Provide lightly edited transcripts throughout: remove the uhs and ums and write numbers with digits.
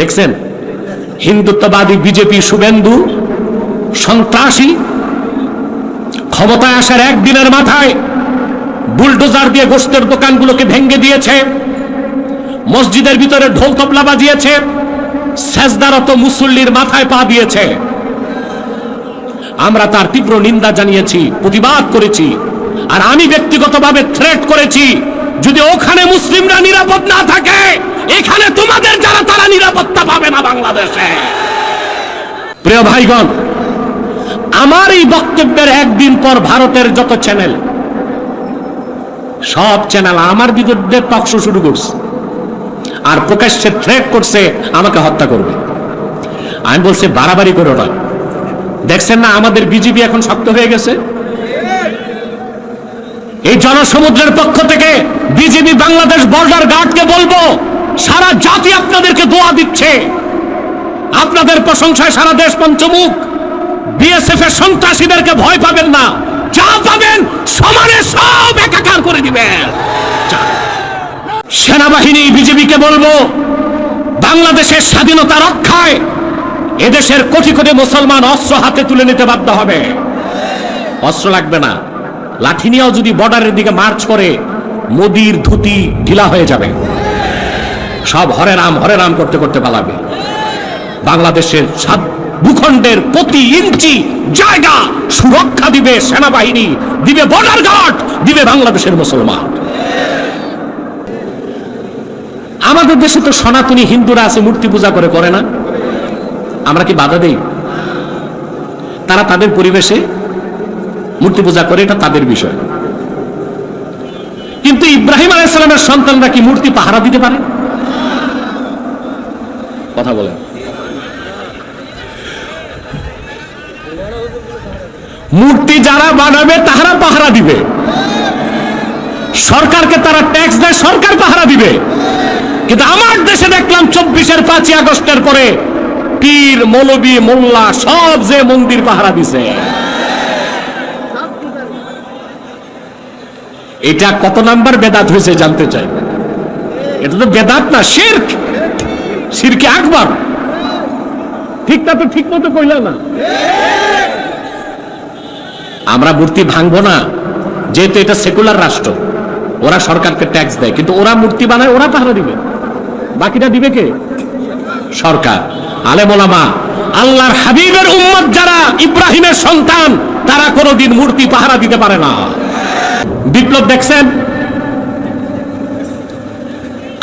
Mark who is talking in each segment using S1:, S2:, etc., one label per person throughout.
S1: দেখছেন হিন্দুত্ববাদী বিজেপি শুভেন্দু সন্ত্রাসী ক্ষমতায় আসার একদিনের মাথায় বুলডোজার দিয়ে গোশতের দোকানগুলোকে ভেঙে দিয়েছে, মসজিদের ভিতরে ঢোল তবলা বাজিয়েছে, সেজদারত মুসল্লির মাথায় পা দিয়েছে। আমরা তার তীব্র নিন্দা জানিয়েছি, প্রতিবাদ করেছি। আর আমি ব্যক্তিগতভাবে থ্রেট করেছি, যদি ওখানে মুসলিমরা নিরাপদ না থাকে, এখানে তোমাদের যারা তারা নিরাপত্তা পাবে না বাংলাদেশে। প্রিয় ভাইগণ, আমার এই বক্তব্যের একদিন পর ভারতের যত চ্যানেল, সব চ্যানেল আমার বিরুদ্ধে টকশো শুরু করছে আর প্রকাশ্যে থ্রেট করছে আমাকে হত্যা করবে। আমি বলছি বাড়াবাড়ি করো না। দেখছেন না আমাদের বিজেপি এখন শক্ত হয়ে গেছে। এই জনসমুদ্রের পক্ষ থেকে বিজেপি বাংলাদেশ বর্ডার গার্ডকে বলবো, সারা জাতি আপনাদেরকে দোয়া দিচ্ছে, আপনাদের প্রশংসায় সারা দেশ পঞ্চমুখ। বিএসএফ এর সন্ত্রাসীদেরকে ভয় পাবেন না, যা পাবেন সমানে সব একাকার করে দিবেন। সেনাবাহিনী বিজেপিকে বলবো, বাংলাদেশের স্বাধীনতা রক্ষায় এদেশের কোটি কোটি মুসলমান অস্ত্র হাতে তুলে নিতে বাধ্য হবে। অস্ত্র লাগবে না, লাঠি নিয়েও যদি বর্ডারের দিকে মার্চ করে মোদির ধুতি ঢিলা হয়ে যাবে, সব হরে রাম করতে করতে পালাবে। বাংলাদেশের ভূখণ্ডের প্রতি ইঞ্চি জায়গা সুরক্ষা দিবে সেনাবাহিনী, দিবে বর্ডার গার্ড, দিবে বাংলাদেশের মুসলমান। আমাদের দেশে তো সনাতনী হিন্দুরা আছে, মূর্তি পূজা করে না, আমরা কি বাধা দেই? তারা তাদের পরিবেশে মূর্তি পূজা করে, এটা তাদের বিষয়। কিন্তু ইব্রাহিম আলাইহিস সালামের সন্তানরা কি মূর্তি পাহারা দিতে পারে? কথা বলেন। মূর্তি যারা বানাবে তাহারা পাহারা দিবে, সরকারকে তারা ট্যাক্স দেয়, সরকার পাহারা দিবে। কিন্তু আমার দেশে দেখলাম 24-এর 5ই আগস্টের পরে পীর মৌলবী মোল্লা সব যে মন্দির পাহারা দিছে। এটা কত নাম্বার বেদাত হয়েছে জানতে চাই? এটা তো বেদাত না, শিরক, শিরকে আকবার। ঠিক না? তো ঠিক মতো কইলা না। আমরা মূর্তি ভাঙবো না, যেহেতু এটা সেকুলার রাষ্ট্র, ওরা সরকারকে ট্যাক্স দেয়, কিন্তু ওরা মূর্তি বানায়, ওরা পাহারা দিবে। বাকিটা দিবে কে? সরকার। আলেম ওলামা, আল্লাহর হাবিবের উম্মত যারা, ইব্রাহিমের সন্তান, তারা কোনোদিন মূর্তি পাহারা দিতে পারে না। বিপ্লব দেখছেন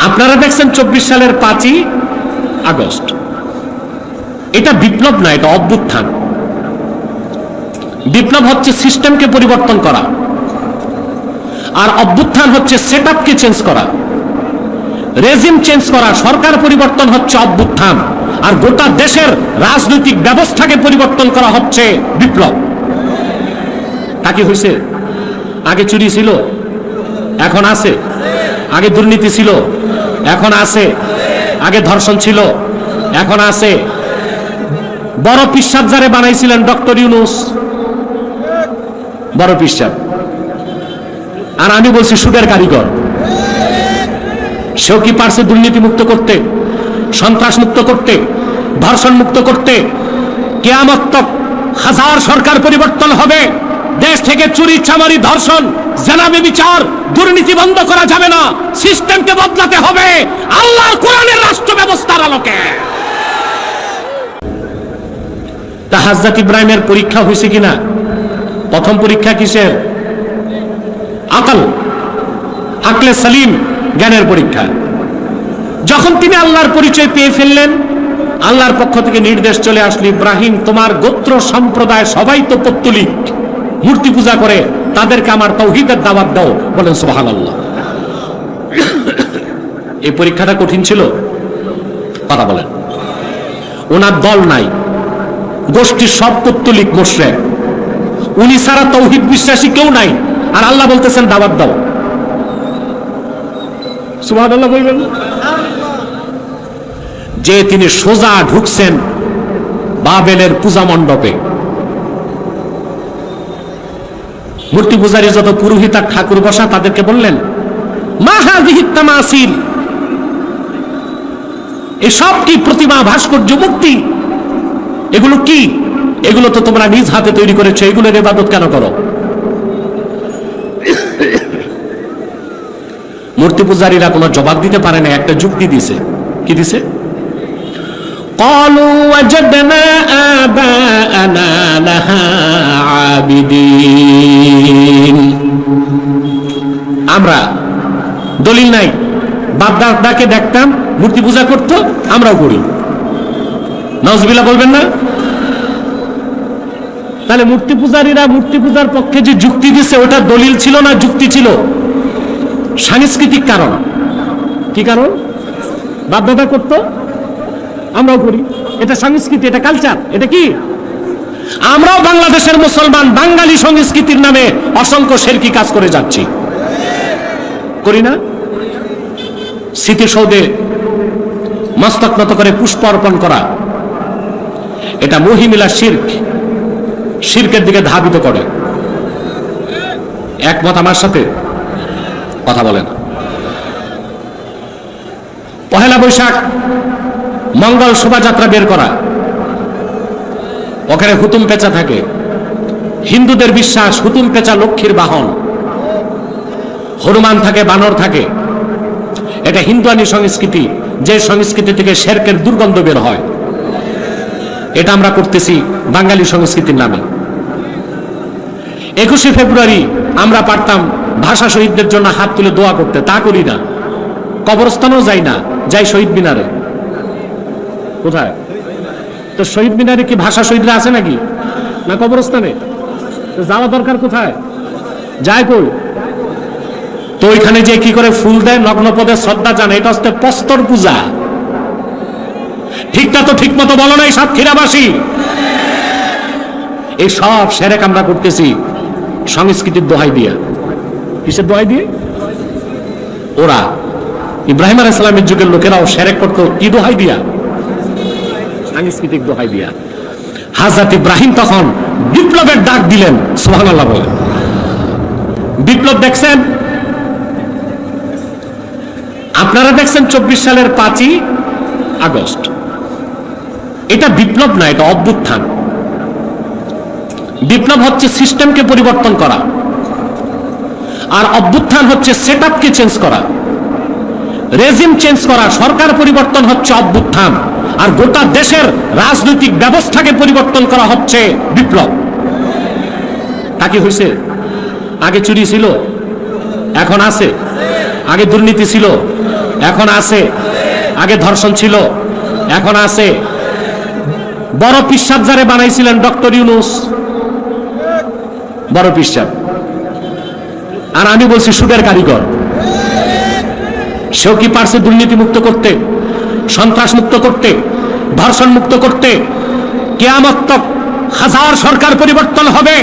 S1: আপনারা, দেখছেন 24 সালের 5ই আগস্ট। এটা বিপ্লব না, এটা অভ্যুত্থান। বিপ্লব হচ্ছে সিস্টেমকে পরিবর্তন করা, আর অভ্যুত্থান হচ্ছে সেটআপকে চেঞ্জ করা, রেজিম চেঞ্জ করা। সরকার পরিবর্তন হচ্ছে অভ্যুত্থান, আর গোটা দেশের রাজনৈতিক ব্যবস্থাকে পরিবর্তন করা হচ্ছে বিপ্লব। তা কি হয়েছে? আগে চুরি ছিল, এখন আছে। আগে দুর্নীতি ছিল, এখন আছে। আগে ধর্ষণ ছিল, এখন আছে। বড় পিসাব যারে বানাইছিলেন ডক্টর ইউনূস, বড় পিসাব, আর আমি বলছি সুদের কারিগর। সেও কি পারছে দুর্নীতি মুক্ত করতে, সন্ত্রাস মুক্ত করতে, ধর্ষণ মুক্ত করতে? কিয়ামত তক হাজার সরকার পরিবর্তন হবে, দেশ থেকে চুরি, চামারি, ধর্ষণ, জেনা, ব্যভিচার, দুর্নীতি বন্ধ করা যাবে না। সিস্টেমকে বদলাতে হবে আল্লাহর কোরআনের রাষ্ট্র ব্যবস্থার আলোকে। তা হযরত ইব্রাহিমের পরীক্ষা হয়েছে কিনা? প্রথম পরীক্ষা কিসের? আকলে সালিম, জ্ঞানের পরীক্ষা। যখন তিনি আল্লাহর পরিচয় পেয়ে ফেললেন, আল্লাহর পক্ষ থেকে নির্দেশ চলে আসলো, ইব্রাহিম তোমার গোত্র সম্প্রদায় সবাই তো পৌত্তলিক, মূর্তি পূজা করে, তাদেরকে আমার তাওহীদের দাওয়াত দাও। বলেন সুবহানাল্লাহ। এই পরীক্ষাটা কঠিন ছিল? কথা বলেন। ওনার দল নাই, গোষ্ঠীর সব পৌত্তলিক মুশরিক, উনি ছাড়া তাওহীদ বিশ্বাসী কেউ নাই, আর আল্লাহ বলতেছেন দাওয়াত দাও। সুবহানাল্লাহ বলবেন। যে তিনি সোজা ঢুকছেন বাবেলের পূজা মণ্ডপে, মূর্তি পূজারী যত পুরোহিত আর ঠাকুর বসা, তাদেরকে বললেন মা হাযিহি তামাসিল, এসব কি প্রতিমা, ভাস্কর্য, মূর্তি? এগুলো কি? এগুলো তো তোমরা নিজ হাতে তৈরি করেছো, এগুলোর ইবাদত কেন করো? মূর্তি পূজারীরা কোনো জবাব দিতে পারে না, একটা যুক্তি দিছে। কি দিছে? قالوا وجدنا آباءنا لها عابدين। আমরা দলিল নাই, বাপ দাদাকে দেখতাম মূর্তি পূজা করতো, আমরাও করি। নাউজুবিল্লাহ বলবেন না? তাহলে মূর্তি পূজারীরা মূর্তি পূজার পক্ষে যে যুক্তি দিছে ওটা দলিল ছিল না যুক্তি ছিল? সাংস্কৃতিক কারণ। কি কারণ? বাপ দাদা করতো, আমরাও করি, এটা সংস্কৃতি, এটা কালচার। এটা কি? আমরাও বাংলাদেশের মুসলমান বাঙালি সংস্কৃতির নামে অসংখ্য শিরকি কাজ করে যাচ্ছি, করি না? স্মৃতিসৌধে মস্তক নত করে পুষ্প অর্পণ করা, এটা মহিমিলা শিরক, শিরকের দিকে ধাবিত করে। একমত আমার সাথে? কথা বলেন। পহেলা বৈশাখ মঙ্গল শোভাযাত্রা বের করা, ওখানে হুতুম পেঁচা থাকে। হিন্দুদের বিশ্বাস হুতুম পেঁচা লক্ষ্মীর বাহন, হনুমান থাকে, বানর থাকে। এটা হিন্দুয়ানি সংস্কৃতি, যে সংস্কৃতি থেকে শেরকের দুর্গন্ধ বের হয়। এটা আমরা করতেছি বাঙালি সংস্কৃতির নামে। 21শে ফেব্রুয়ারি আমরা পারতাম ভাষা শহীদদের জন্য হাত তুলে দোয়া করতে, তা করি না। কবরস্থানেও যাই না, যাই শহীদ মিনারে। কোথায়? তো শহীদ মিনারে কি ভাষা শহীদরা আছে নাকি? না কবরস্থানে? যাওয়া দরকার কোথায়? যায় কই? তো ওইখানে যে কি করে ফুল দেয়, নগ্নপদে শ্রদ্ধা জানে, এটা হচ্ছে প্রস্তর পূজা। ঠিকটা তো ঠিক মতো বলো নাই সাতক্ষীরাবাসী? এই সব সেরেক আমরা করতেছি সংস্কৃতির দোহাই দিয়া। কিসের দোহাই দিয়ে? ওরা ইব্রাহিম আলাইহিস সালামের যুগের লোকেরাও সেরেক করতো, কি দোহাই দিয়া? সাংস্কৃতিক দোহাই দিয়া। হযরত ইব্রাহিম তখন বিপ্লবের ডাক দিলেন, সুবহানাল্লাহ বলেন। বিপ্লব দেখছেন? আপনারা দেখছেন 24 সালের 5ই আগস্ট। এটা বিপ্লব না, এটা অভ্যুত্থান। বিপ্লব হচ্ছে সিস্টেমকে পরিবর্তন করা, আর অভ্যুত্থান হচ্ছে সেটআপকে চেঞ্জ করা, রেজিম চেঞ্জ করা। সরকার পরিবর্তন হচ্ছে অভ্যুত্থান, আর গোটা দেশের রাজনৈতিক ব্যবস্থাকে পরিবর্তন করা হচ্ছে বিপ্লব। তা কি হয়েছে? আগে চুরি ছিল, এখন আছে। আগে দুর্নীতি ছিল, এখন আছে। আগে ধর্ষণ ছিল, এখন আছে। বড় পিশাব যারে বানাইছিলেন ডক্টর ইউনূস, বড় পিশাব। আর আমি বলছি সুদের কারিগর। সেও কি পারছে দুর্নীতি মুক্ত করতে, সন্ত্রাস মুক্ত করতে, ধর্ষণ মুক্ত করতে? কিয়ামত তক হাজার সরকার পরিবর্তন হবে,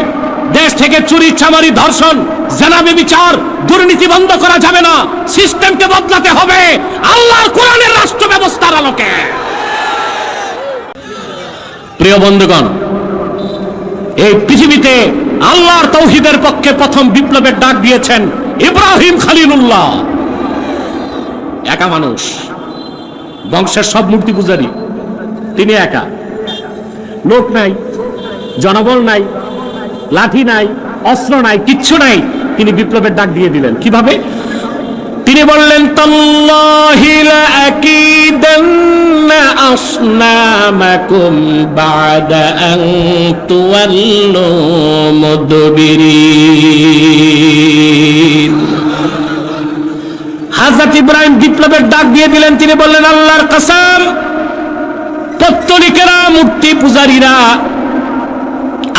S1: দেশ থেকে চুরি, চামারি, ধর্ষণ, জেনা, ব্যভিচার, দুর্নীতি বন্ধ করা যাবে না। সিস্টেমকে বদলাতে হবে আল্লাহর কোরআনের রাষ্ট্র ব্যবস্থার আলোকে। প্রিয় বন্ধুগণ, এই পৃথিবীতে আল্লাহর তাওহীদের পক্ষে প্রথম বিপ্লবের ডাক দিয়েছেন ইব্রাহিম খলিলুল্লাহ। একা মানুষ, বংশের সব মূর্তি পূজারী, তিনি একা। লোক নাই, জনবল নাই, লাঠি নাই, অস্ত্র নাই, কিচ্ছু নাই। তিনি বিপ্লবের ডাক দিয়ে দিলেন। কিভাবে? তিনি বললেন, তাল্লাহি লাআকিদান্না আসনামাকুম বা'দা আন তুওয়াল্লু মুদবিরিন। হযরত ইব্রাহিম বিপ্লবের ডাক দিয়ে দিলেন। তিনি বললেন, আল্লাহর কসম, পত্তলিকেরা, মূর্তি পূজারীরা,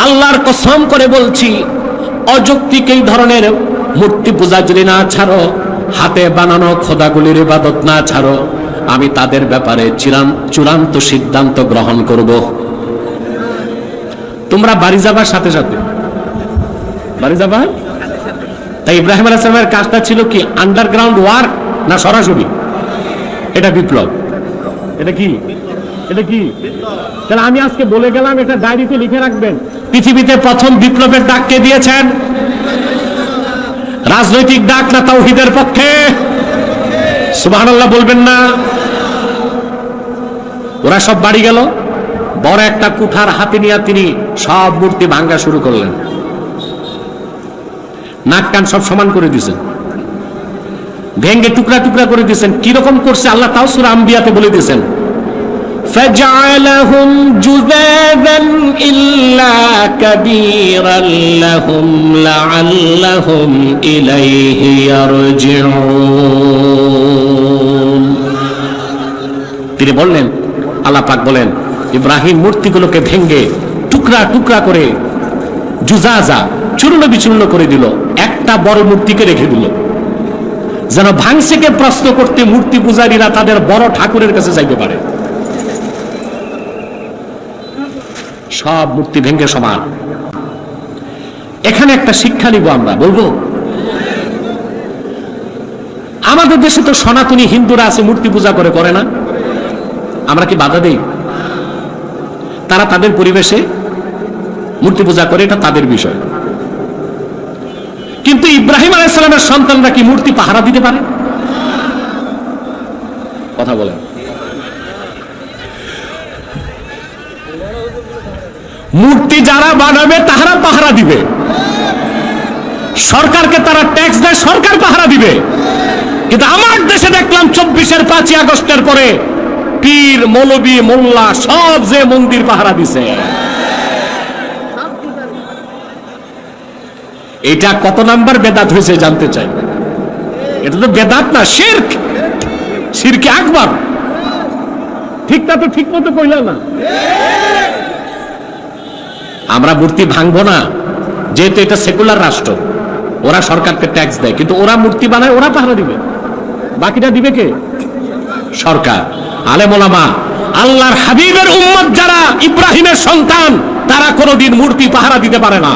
S1: আল্লাহর কসম করে বলছি, অযৌক্তিক এই ধরনের মূর্তি পূজা যদি না ছাড়ো, হাতে বানানো খোদাগুলির ইবাদত না ছাড়ো, আমি তাদের ব্যাপারে চূড়ান্ত সিদ্ধান্ত গ্রহণ করব। তোমরা বাড়ি যাবার সাথে সাথে বাড়ি যাবা। তাই ইব্রাহিম আলাইহিস সালামের কাজটা ছিল কি? আন্ডারগ্রাউন্ড ওয়ার্ক না সরাসরি? এটা বিপ্লব। এটা কি? এটা কি? তাহলে আমি আজকে বলে গেলাম, এটা ডায়েরিতে লিখে রাখবেন। পৃথিবীতে প্রথম বিপ্লবের ডাক কে দিয়েছেন? রাজনৈতিক ডাক না, তাওহীদের পক্ষে? সুবহানাল্লাহ বলবেন না? ওরা সব বাড়ি গেল, বড় একটা কুঠার হাতে নিয়ে তিনি সব মূর্তি ভাঙ্গা শুরু করলেন। নাক কান সব সমান করে দিয়েছেন, ভেঙ্গে টুকরা টুকরা করে দিয়েছেন। কিরকম করছে আল্লাহ তাও সূরা আম্বিয়াতে বলে দিয়েছেন, فَجَعَلَهُمْ جُذَاذًا إِلَّا كَبِيرًا لَهُمْ لَعَلَّهُمْ إِلَيْهِ يَرْجِعُونَ। তিনি বললেন, আল্লাহ পাক বলেন, ইব্রাহিম মূর্তিগুলোকে ভেঙ্গে টুকরা টুকরা করে জুজাজা চূর্ণ বিচূর্ণ করে দিল, একটা বড় মূর্তিকে রেখে দিল, যেন ভাঙছেকে প্রশ্ন করতে মূর্তি পূজারীরা তাদের বড় ঠাকুরের কাছে যাইতে পারে। সব মূর্তি ভেঙ্গে সমান। এখানে একটা শিক্ষা নিব আমরা, বলবো আমাদের দেশে তো সনাতনী হিন্দুরা আছে, মূর্তি পূজা করে না? আমরা কি বাধা দেই? তারা তাদের পরিবেশে মূর্তি পূজা করে, এটা তাদের বিষয়। কিন্তু ইব্রাহিম আলাইহিস সালামের সন্তানরা কি মূর্তি পাহারা দিতে পারে? কথা বলেন। মূর্তি যারা বানাবে তাহারা পাহারা দিবে, সরকারকে তারা ট্যাক্স দেয়, সরকার পাহারা দিবে। কিন্তু আমার দেশে দেখলাম 24-এর 5ই আগস্টের পরে পীর মৌলবী মোল্লা সব যে মন্দির পাহারা দিছে। এটা কত নাম্বার বেদাত হয়েছে জানতে চাই? এটা তো বেদাত না, শিরক, শিরকে আকবার। ঠিক না? তো ঠিক মতো কইলা না। আমরা মূর্তি ভাঙবো না, যেহেতু এটা সেকুলার রাষ্ট্র, ওরা সরকারকে ট্যাক্স দেয়, কিন্তু ওরা মূর্তি বানায়, ওরা পাহারা দিবে। বাকিটা দিবে কে? সরকার। আলেম ওলামা, আল্লাহর হাবিবের উম্মত যারা, ইব্রাহিমের সন্তান, তারা কোনোদিন মূর্তি পাহারা দিতে পারে না।